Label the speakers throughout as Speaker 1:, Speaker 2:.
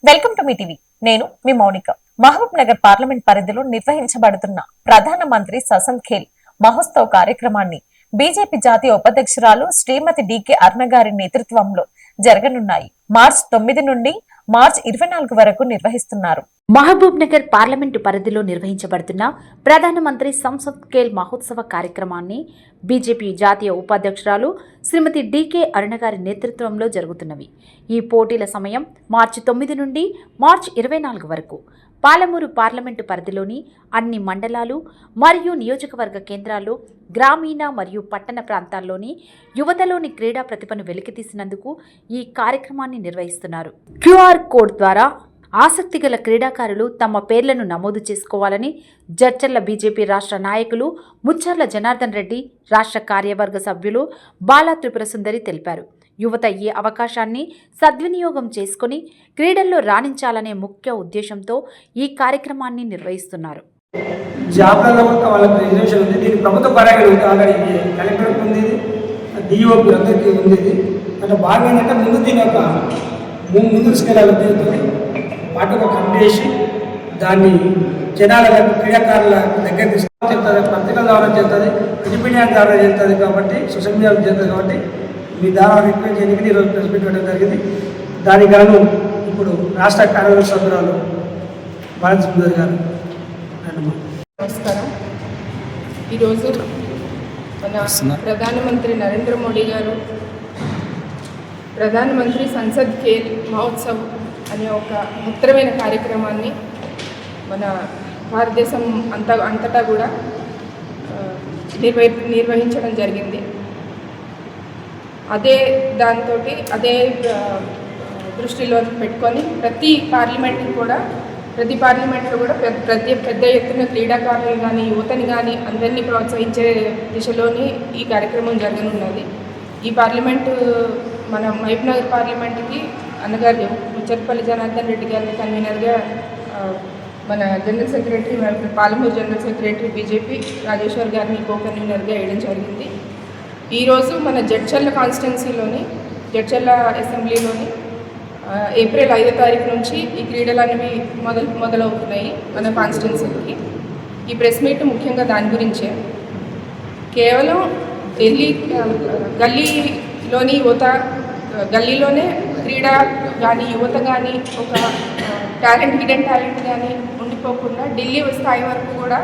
Speaker 1: Welcome to me TV. నేను మీ Mounika. Mahabub Nagar parliament పరిధిలో నిర్వహించబడుతున్న ప్రధానమంత్రి ససన్ ఖేల్ మహోత్సవ్ కార్యక్రమాన్ని బీజేపీ జాతీయ ఉపాధ్యక్షురాలు శ్రీమతి డికే అరుణ గారి నేతృత్వంలో జరగనున్నాయి. మార్చి 9 నుండి మార్చి 24 వరకు నిర్వహిస్తున్నారు.
Speaker 2: మహబూబ్ నగర్ పార్లమెంటు పరిధిలో నిర్వహించబడుతున్న ప్రధానమంత్రి సంసద్ ఖేల్ మహోత్సవ కార్యక్రమాన్ని బీజేపీ జాతీయ ఉపాధ్యక్షురాలు శ్రీమతి డికే అరుణ గారి నేతృత్వంలో జరుగుతున్నవి. ఈ పోటీల సమయం మార్చి 9 నుండి మార్చి 24 వరకు పాలమూరు పార్లమెంటు పరిధిలోని అన్ని మండలాలు మరియు నియోజకవర్గ కేంద్రాల్లో గ్రామీణ మరియు పట్టణ ప్రాంతాల్లోని యువతలోని క్రీడా ప్రతిభను వెలికితీసినందుకు ఈ కార్యక్రమాన్ని నిర్వహిస్తున్నారు. QR కోడ్ ద్వారా ఆసక్తి గల క్రీడాకారులు తమ పేర్లను నమోదు చేసుకోవాలని జడ్చర్ల బీజేపీ రాష్ట్ర నాయకులు ముచ్చర్ల జనార్దన్ రెడ్డి, రాష్ట్ర కార్యవర్గ సభ్యులు బాలా త్రిపుర సుందరి తెలిపారు. యువత ఈ అవకాశాన్ని సద్వినియోగం చేసుకుని క్రీడల్లో రాణించాలనే ముఖ్య ఉద్దేశంతో ఈ కార్యక్రమాన్ని నిర్వహిస్తున్నారు.
Speaker 3: ప్రభుత్వ కలెక్టర్ ఉంది, డిఓపి అందరికీ ఉంది. అంటే బాగా ఏంటంటే ముందు దీని యొక్క ముందు తీసుకెళ్ళాలి ఉద్దేశంతో పాటు ఒక కమిటీ వేసి దాన్ని జనాలకు క్రీడాకారుల దగ్గర తీసుకొని చెప్తుంది, పత్రికల ద్వారా చేస్తుంది, వికీపీడియా ద్వారా చేస్తుంది, కాబట్టి సోషల్ మీడియా చేస్తుంది. కాబట్టి మీ ద్వారా రిక్వెస్ట్ చేయడానికి ఈరోజు ప్రెస్ మీట్ పెట్టడం జరిగింది. దానికి గాను ఇప్పుడు రాష్ట్ర కార్యవర్గ సభ్యురాలు బాలా సుందరి గారు.
Speaker 4: నమస్కారం. ఈరోజు మన ప్రధానమంత్రి నరేంద్ర మోడీ గారు ప్రధానమంత్రి సంసద్ ఖేల్ మహోత్సవ్ అనే ఒక ముఖ్యమైన కార్యక్రమాన్ని మన భారతదేశం అంతటా కూడా నిర్వహించడం జరిగింది. అదే దృష్టిలో పెట్టుకొని ప్రతి పార్లమెంట్లో కూడా పెద్ద ఎత్తున క్రీడాకారులు కానీ యువతని కానీ అందరినీ ప్రోత్సహించే దిశలోని ఈ కార్యక్రమం జరగనున్నది. ఈ పార్లమెంటు మన మహబూబ్ నగర్ పార్లమెంటుకి అన్నగారు ముచ్చర్పల్లి జనార్దన్ రెడ్డి గారిని కన్వీనర్గా, మన general secretary Palamuru general secretary BJP Rajeshwar గారిని కో కన్వీనర్గా వేయడం జరిగింది. ఈరోజు మన జడ్చర్ల కాన్స్టిట్యున్సీలోని జడ్చర్ల అసెంబ్లీలోని ఏప్రిల్ 5వ తారీఖు నుంచి ఈ క్రీడలు అనేవి మొదలవుతున్నాయి మన కాన్స్టిట్యున్సీకి. ఈ ప్రెస్ మీట్ ముఖ్యంగా దాని గురించే. కేవలం గల్లీలోని యువత, గల్లీలోనే క్రీడ కానీ యువత కానీ ఒక హిడెన్ టాలెంట్ కానీ ఉండిపోకుండా ఢిల్లీ స్థాయి వరకు కూడా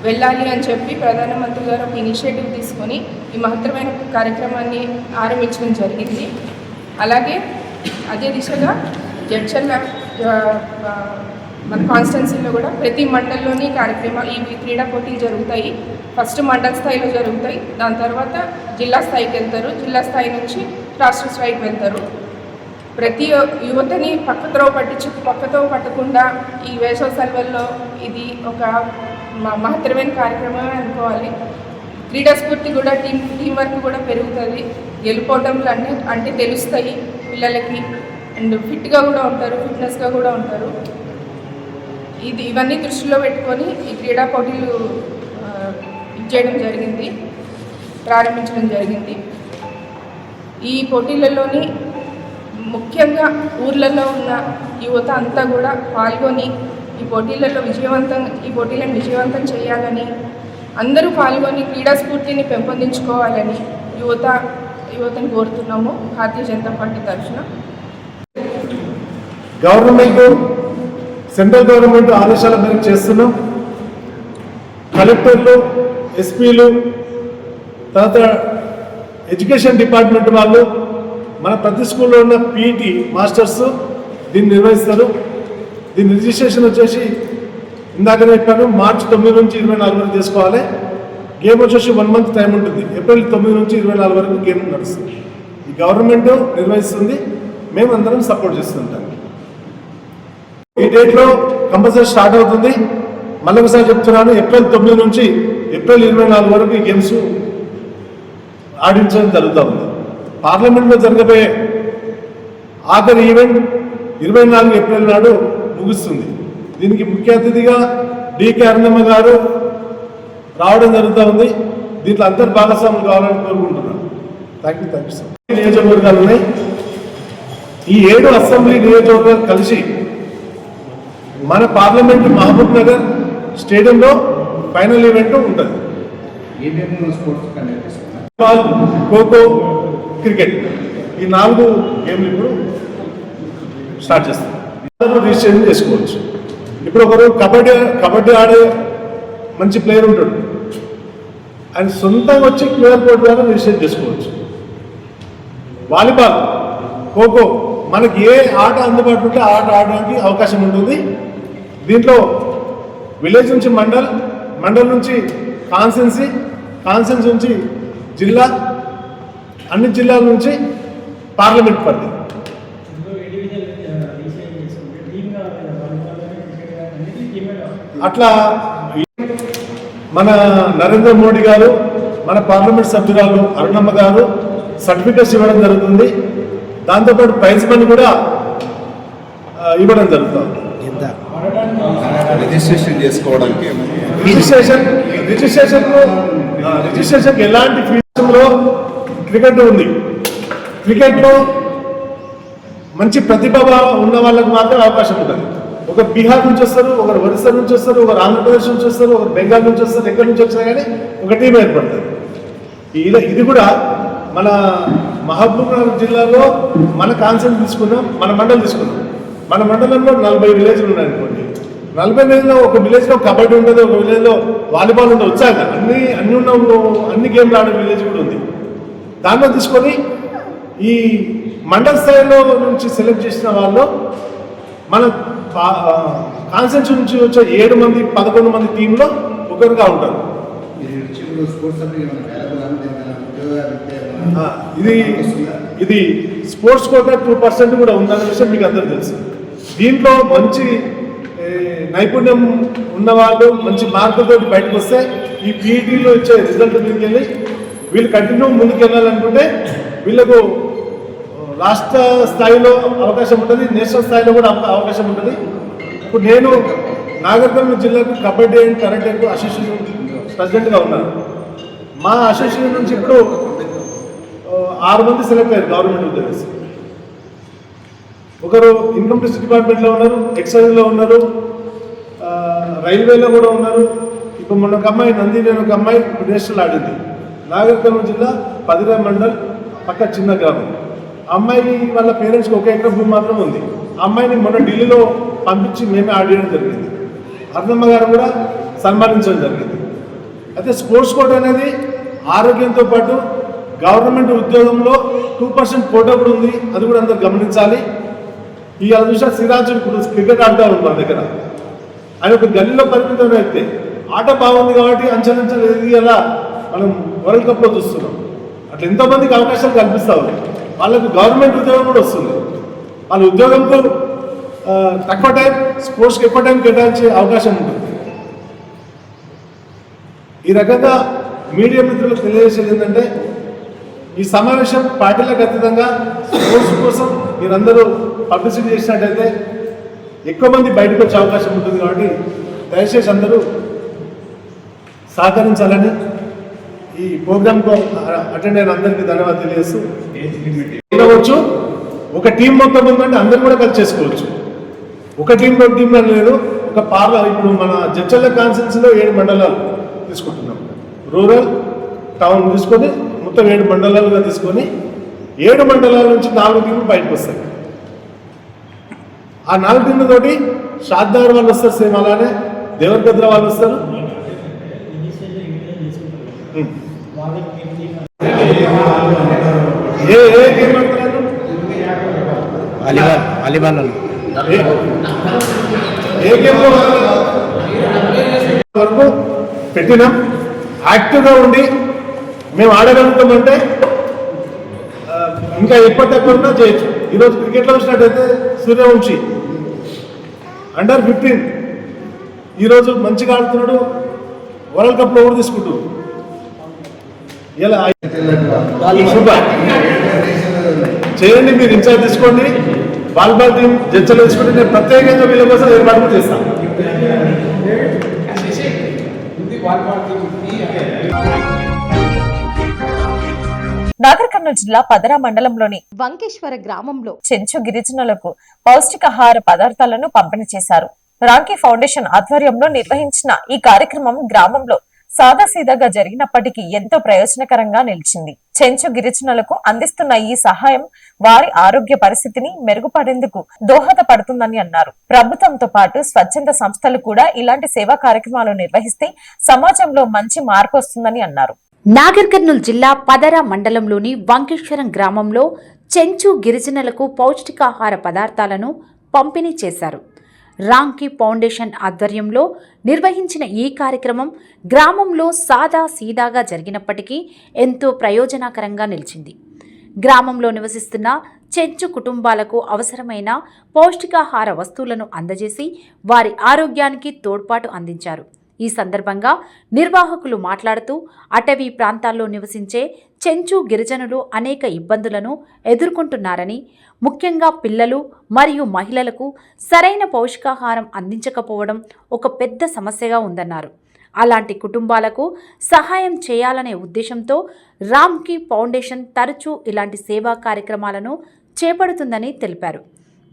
Speaker 4: వెళ్ళాలి అని చెప్పి ప్రధానమంత్రి గారు ఒక ఇనిషియేటివ్ తీసుకొని ఈ మహత్తరమైన కార్యక్రమాన్ని ఆరంభించడం జరిగింది. అలాగే అదే దిశగా జడ్చర్ల మన కాన్స్టిట్యున్సీలో కూడా ప్రతి మండలంలోని కార్యక్రమాలు ఈ క్రీడా పోటీలు జరుగుతాయి. ఫస్ట్ మండల స్థాయిలో జరుగుతాయి, దాని తర్వాత జిల్లా స్థాయికి వెళ్తారు, జిల్లా స్థాయి నుంచి రాష్ట్ర స్థాయికి వెళ్తారు. ప్రతి యువతని పక్కతో పట్టకుండా ఈ వేసవి సెలవుల్లో ఇది ఒక మహత్తరమైన కార్యక్రమమే అనుకోవాలి. క్రీడా స్ఫూర్తి కూడా టీం వర్క్ కూడా పెరుగుతుంది. గెలుపోవటంలో అంటే తెలుస్తాయి పిల్లలకి, అండ్ ఫిట్నెస్గా కూడా ఉంటారు. ఇవన్నీ దృష్టిలో పెట్టుకొని ఈ క్రీడా పోటీలు ప్రారంభించడం జరిగింది. ఈ పోటీలలోని ముఖ్యంగా ఊర్లలో ఉన్న యువత అంతా కూడా పాల్గొని ఈ పోటీలను విజయవంతం చేయాలని, అందరూ పాల్గొని క్రీడా స్ఫూర్తిని పెంపొందించుకోవాలని యువతను కోరుతున్నాము భారతీయ జనతా పార్టీ తరఫున.
Speaker 5: సెంట్రల్ గవర్నమెంట్ ఆదేశాల మేరకు చేస్తున్నాం. కలెక్టర్లు, ఎస్పీలు, తర్వాత ఎడ్యుకేషన్ డిపార్ట్మెంట్ వాళ్ళు, మన ప్రతి స్కూల్లో ఉన్న పీఈటీ మాస్టర్స్ దీన్ని నిర్వహిస్తారు. దీని రిజిస్ట్రేషన్ వచ్చేసి ఇందాకనే చెప్పాను, మార్చి 9 నుంచి 24 వరకు చేసుకోవాలి. గేమ్ వచ్చేసి 1 మంత్ టైం ఉంటుంది. ఏప్రిల్ 9 నుంచి 24 వరకు గేమ్ నడుస్తుంది. ఈ గవర్నమెంట్ నిర్వహిస్తుంది, మేమందరం సపోర్ట్ చేస్తుంటాం. ఈ డేట్లో కంపల్సరీ స్టార్ట్ అవుతుంది. మళ్ళీ ఒకసారి చెప్తున్నాను, ఏప్రిల్ 9 నుంచి ఏప్రిల్ 24 వరకు ఈ గేమ్స్ ఆడించడం జరుగుతూ ఉంది. పార్లమెంట్లో జరగబోయే ఆఖరి ఈవెంట్ 24 ఏప్రిల్ నాడు ముగుస్తుంది. దీనికి ముఖ్య అతిథిగా డికే అరుణమ్మ గారు రావడం జరుగుతూ ఉంది. దీంట్లో అందరు భాగస్వాములు కావాలని కోరుకుంటున్నాను. Thank you sir. నియోజకవర్గాలు ఉన్నాయి. ఈ 7 అసెంబ్లీ నియోజకవర్గాలు కలిసి మన పార్లమెంట్ మహబూబ్ నగర్ స్టేడియంలో ఫైనల్ ఈవెంట్ ఉంటుంది. ఫుట్బాల్, ఖోఖో, క్రికెట్ ఈ 4 గేమ్లు ఇప్పుడు స్టార్ట్ చేస్తాం. రిజిస్ట్రేషన్ చేసుకోవచ్చు. ఇప్పుడు ఒకరు కబడ్డీ ఆడే మంచి ప్లేయర్ ఉంటాడు, ఆయన సొంతంగా వచ్చి క్యూఆర్ కోడ్ ద్వారా రిజిస్టర్ చేసుకోవచ్చు. వాలీబాల్, ఖోఖో మనకి ఏ ఆట అందుబాటులో ఉంటే ఆట ఆడడానికి అవకాశం ఉంటుంది. దీంట్లో విలేజ్ నుంచి మండల్ నుంచి కాన్సెన్సీ నుంచి జిల్లా, అన్ని జిల్లాల నుంచి పార్లమెంట్ పరిధి. అట్లా మన నరేంద్ర మోడీ గారు, మన పార్లమెంట్ సభ్యురాలు అరుణమ్మ గారు సర్టిఫికెట్స్ ఇవ్వడం జరుగుతుంది. దాంతోపాటు ప్రైజ్ మనీ కూడా ఇవ్వడం జరుగుతుంది.
Speaker 6: రిజిస్ట్రేషన్ చేసుకోవడానికి
Speaker 5: రిజిస్ట్రేషన్ ఎలాంటి ఫీజులో క్రికెట్ ఉంది. క్రికెట్లో మంచి ప్రతిభ ఉన్న వాళ్ళకి మాత్రం అవకాశం ఉంటుంది. ఒక బీహార్ నుంచి వస్తారు, ఒకరు ఒరిస్సా నుంచి వస్తారు, ఒకరు ఆంధ్రప్రదేశ్ నుంచి వస్తారు, ఒకరు బెంగాల్ నుంచి వస్తారు. ఎక్కడి నుంచి వచ్చినా కానీ ఒక టీం ఏర్పడుతుంది. ఇది కూడా మన మహబూబ్ నగర్ జిల్లాలో మన కాన్సెప్ట్ తీసుకున్నాం, మన మండలం తీసుకున్నాం. మన మండలంలో 40 విలేజ్లు ఉన్నాయనుకోండి. 40 విలేజ్లో ఒక విలేజ్లో కబడ్డీ ఉంటుంది, ఒక విలేజ్లో వాలీబాల్ ఉంటుంది. వచ్చాక అన్ని గేమ్లు ఆడే విలేజ్ కూడా ఉంది. దాంట్లో తీసుకొని ఈ మండల స్థాయిలో నుంచి సెలెక్ట్ చేసిన వాళ్ళు మన కాన్సెప్ట్ నుంచి వచ్చే 7 మంది 11 మంది టీంలో ఒకరుగా ఉంటారు. ఇది స్పోర్ట్స్ కోటా 2% కూడా ఉందనే విషయం మీకు అందరూ తెలుసు. దీంట్లో మంచి నైపుణ్యం ఉన్నవాళ్ళు మంచి మార్కులతో బయటకు వస్తే ఈ పీఈటీలో ఇచ్చే రిజల్ట్ మీదకి వెళ్ళి వీళ్ళు కంటిన్యూ ముందుకు వెళ్ళాలనుకుంటే వీళ్ళకు రాష్ట్ర స్థాయిలో అవకాశం ఉంటుంది, నేషనల్ స్థాయిలో కూడా అవకాశం ఉంటుంది. ఇప్పుడు నేను నాగర్ కర్నూలు జిల్లాకు కబడ్డీ అండ్ కరాటేకు అసోసియేషన్ ప్రెసిడెంట్గా ఉన్నాను. మా అసోసియేషన్ నుంచి ఇప్పుడు 6 మంది సెలెక్ట్ అయ్యారు గవర్నమెంట్ ఉద్యోగస్తులు. ఒకరు ఇన్కమ్ ట్యాక్స్ డిపార్ట్మెంట్లో ఉన్నారు, ఎక్సైజ్లో ఉన్నారు, రైల్వేలో కూడా ఉన్నారు. ఇప్పుడు మొన్న ఒక అమ్మాయి నందిని ఒక అమ్మాయి ఇప్పుడు నేషనల్ ఆడింది. నాగర్ కర్నూలు జిల్లా పదిరా మండల్ పక్క చిన్న గ్రామం. అమ్మాయి వాళ్ళ పేరెంట్స్కి 1 ఎకరం భూమి మాత్రం ఉంది. అమ్మాయిని మొన్న ఢిల్లీలో పంపించి మేమే ఆడియడం జరిగింది. అరుణమ్మ గారు కూడా సన్మానించడం జరిగింది. అయితే స్పోర్ట్స్ కోట అనేది ఆరోగ్యంతో పాటు గవర్నమెంట్ ఉద్యోగంలో 2% కోటా కూడా ఉంది. అది కూడా అందరు గమనించాలి. ఈ చూసా సిరాజు ఇప్పుడు క్రికెట్ ఆడుతూ ఉంది మన దగ్గర. ఆయన ఒక గల్లీలో పరిమితం అయితే ఆట బాగుంది కాబట్టి అంచెలంచెలు ఎదిగి అలా మనం వరల్డ్ కప్లో చూస్తున్నాం. అట్లా ఎంతోమందికి అవకాశాలు కల్పిస్తూ ఉంది. వాళ్ళకు గవర్నమెంట్ ఉద్యోగం కూడా వస్తుంది. వాళ్ళ ఉద్యోగంతో తక్కువ టైం, స్పోర్ట్స్కి ఎక్కువ టైం కేటాయించే అవకాశం ఉంటుంది. ఈ రకంగా మీడియా మిత్రులకు తెలియజేసేది ఏంటంటే ఈ సమావేశం పార్టీలకు అతీతంగా స్పోర్ట్స్ కోసం మీరందరూ పబ్లిసిటీ చేసినట్టయితే ఎక్కువ మంది బయటకు వచ్చే అవకాశం ఉంటుంది. కాబట్టి దయచేసి అందరూ సహకరించాలని ఈ ప్రోగ్రామ్కు అటెండ్ అయిన అందరికీ ధన్యవాదాలు తెలియజేస్తూ ఉండవచ్చు. ఒక టీం మొత్తం ఉందంటే అందరూ కూడా కలిసి చేసుకోవచ్చు. ఒక టీంలో లేదు. ఇప్పుడు మన జడ్చర్ల కాన్స్టిట్యున్సీలో 7 మండలాలు తీసుకుంటున్నాం. రూరల్ టౌన్ తీసుకొని మొత్తం 7 మండలాలుగా తీసుకొని 7 మండలాల నుంచి 4 టీంలు బయటకు వస్తాయి. ఆ 4 టీంలతోటి షాద్నగర్ వాళ్ళు వస్తారు, సేమ్ అలానే దేవరగద్ర వాళ్ళు వస్తారు. ఏ గేమ్ ఆడుతున్నారు? ఏ గేమ్లో వరకు పెట్టినాం. యాక్టివ్గా ఉండి మేము ఆడగలుగుతామంటే ఇంకా ఎక్కువ తక్కువ ఉన్నా చేయొచ్చు. ఈరోజు క్రికెట్లో వచ్చినట్టయితే సూర్యవంశీ అండర్ 15 ఈరోజు మంచిగా ఆడుతున్నాడు. వరల్డ్ కప్లో కూడా తీసుకుంటూ ఇలా సూపర్ చేయండి. మీరు ఇన్ఛార్జ్ తీసుకోండి. వాలీబాల్ టీం జడ్చలు తీసుకుంటే నేను ప్రత్యేకంగా వీళ్ళ కోసం ఏర్పాటు చేస్తాను.
Speaker 1: నాగర్ కర్నూలు జిల్లా పదరా మండలంలోని
Speaker 7: వంకేశ్వర గ్రామంలో
Speaker 1: చెంచు గిరిజనులకు పౌష్టికాహార పదార్థాలను పంపిణీ చేశారు. రాంకీ ఫౌండేషన్ ఆధ్వర్యంలో నిర్వహించిన ఈ కార్యక్రమం గ్రామంలో సాదాసీదాగా జరిగినప్పటికీ ఎంతో ప్రయోజనకరంగా నిలిచింది. చెంచు గిరిజనులకు అందిస్తున్న ఈ సహాయం వారి ఆరోగ్య పరిస్థితిని మెరుగుపడేందుకు దోహదపడుతుందని అన్నారు. ప్రభుత్వంతో పాటు స్వచ్ఛంద సంస్థలు కూడా ఇలాంటి సేవా కార్యక్రమాలు నిర్వహిస్తే సమాజంలో మంచి మార్పు వస్తుందని అన్నారు.
Speaker 2: నాగర్ కర్నూలు జిల్లా పదర మండలంలోని వంకేశ్వరం గ్రామంలో చెంచు గిరిజనులకు పౌష్టికాహార పదార్థాలను పంపిణీ చేశారు. రాంకీ ఫౌండేషన్ ఆధ్వర్యంలో నిర్వహించిన ఈ కార్యక్రమం గ్రామంలో సాదా సీదాగా జరిగినప్పటికీ ఎంతో ప్రయోజనకరంగా నిలిచింది. గ్రామంలో నివసిస్తున్న చెంచు కుటుంబాలకు అవసరమైన పౌష్టికాహార వస్తువులను అందజేసి వారి ఆరోగ్యానికి తోడ్పాటు అందించారు. ఈ సందర్భంగా నిర్వాహకులు మాట్లాడుతూ అటవీ ప్రాంతాల్లో నివసించే చెంచు గిరిజనులు అనేక ఇబ్బందులను ఎదుర్కొంటున్నారని, ముఖ్యంగా పిల్లలు మరియు మహిళలకు సరైన పౌష్టికాహారం అందించకపోవడం ఒక పెద్ద సమస్యగా ఉందన్నారు. అలాంటి కుటుంబాలకు సహాయం చేయాలనే ఉద్దేశంతో రాంకీ ఫౌండేషన్ తరచూ ఇలాంటి సేవా కార్యక్రమాలను చేపడుతుందని తెలిపారు.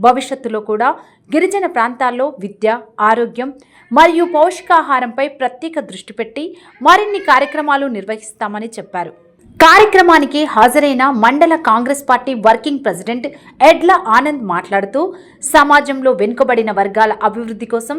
Speaker 2: భవిష్యత్తులో కూడా గిరిజన ప్రాంతాల్లో విద్య, ఆరోగ్యం మరియు పౌష్టికాహారంపై ప్రత్యేక దృష్టి పెట్టి మరిన్ని కార్యక్రమాలు నిర్వహిస్తామని చెప్పారు. కార్యక్రమానికి హాజరైన మండల కాంగ్రెస్ పార్టీ వర్కింగ్ ప్రెసిడెంట్ ఎడ్ల ఆనంద్ మాట్లాడుతూ సమాజంలో వెనుకబడిన వర్గాల అభివృద్ధి కోసం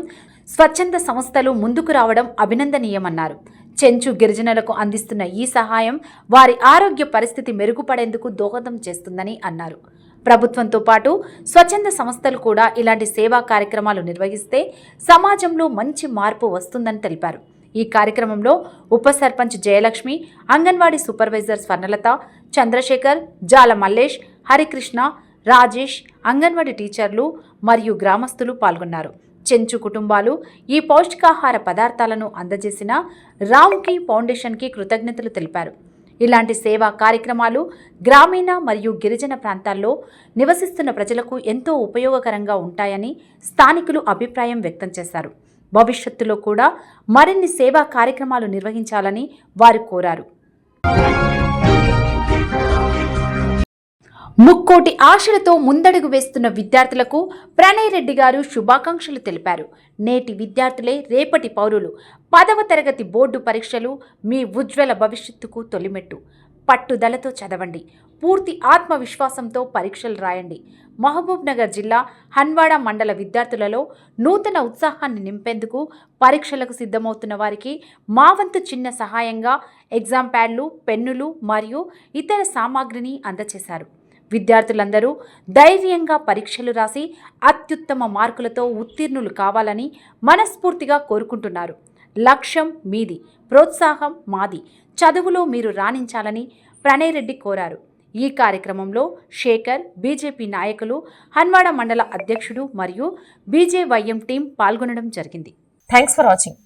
Speaker 2: స్వచ్ఛంద సంస్థలు ముందుకు రావడం అభినందనీయమన్నారు. చెంచు గిరిజనులకు అందిస్తున్న ఈ సహాయం వారి ఆరోగ్య పరిస్థితి మెరుగుపడేందుకు దోహదం చేస్తుందని అన్నారు. ప్రభుత్వంతో పాటు స్వచ్ఛంద సంస్థలు కూడా ఇలాంటి సేవా కార్యక్రమాలు నిర్వహిస్తే సమాజంలో మంచి మార్పు వస్తుందని తెలిపారు. ఈ కార్యక్రమంలో ఉప సర్పంచ్ జయలక్ష్మి, అంగన్వాడీ సూపర్వైజర్ స్వర్ణలత, చంద్రశేఖర్, జాల మల్లేష్, హరికృష్ణ, రాజేష్, అంగన్వాడీ టీచర్లు మరియు గ్రామస్తులు పాల్గొన్నారు. చెంచు కుటుంబాలు ఈ పౌష్టికాహార పదార్థాలను అందజేసిన రాంకీ ఫౌండేషన్కి కృతజ్ఞతలు తెలిపారు. ఇలాంటి సేవా కార్యక్రమాలు గ్రామీణ మరియు గిరిజన ప్రాంతాల్లో నివసిస్తున్న ప్రజలకు ఎంతో ఉపయోగకరంగా ఉంటాయని స్థానికులు అభిప్రాయం వ్యక్తం చేశారు. భవిష్యత్తులో కూడా మరిన్ని సేవా కార్యక్రమాలు నిర్వహించాలని వారు కోరారు. ముక్కోటి ఆశలతో ముందడుగు వేస్తున్న విద్యార్థులకు ప్రణయ్ రెడ్డి గారు శుభాకాంక్షలు తెలిపారు. నేటి విద్యార్థులే రేపటి పౌరులు. 10వ తరగతి బోర్డు పరీక్షలు మీ ఉజ్వల భవిష్యత్తుకు తొలిమెట్టు. పట్టుదలతో చదవండి, పూర్తి ఆత్మవిశ్వాసంతో పరీక్షలు రాయండి. మహబూబ్ నగర్ జిల్లా హన్వాడ మండల విద్యార్థులలో నూతన ఉత్సాహాన్ని నింపేందుకు పరీక్షలకు సిద్ధమవుతున్న వారికి మా వంతు చిన్న సహాయంగా ఎగ్జామ్ ప్యాడ్లు, పెన్నులు మరియు ఇతర సామాగ్రిని అందజేశారు. విద్యార్థులందరూ ధైర్యంగా పరీక్షలు రాసి అత్యుత్తమ మార్కులతో ఉత్తీర్ణులు కావాలని మనస్ఫూర్తిగా కోరుకుంటున్నారు. లక్ష్యం మీది, ప్రోత్సాహం మాది. చదువులో మీరు రాణించాలని ప్రణయ్ రెడ్డి కోరారు. ఈ కార్యక్రమంలో శేఖర్, బీజేపీ నాయకులు, హన్వాడ మండల అధ్యక్షుడు మరియు బీజేవైఎం టీం పాల్గొనడం జరిగింది.
Speaker 1: Thanks for watching.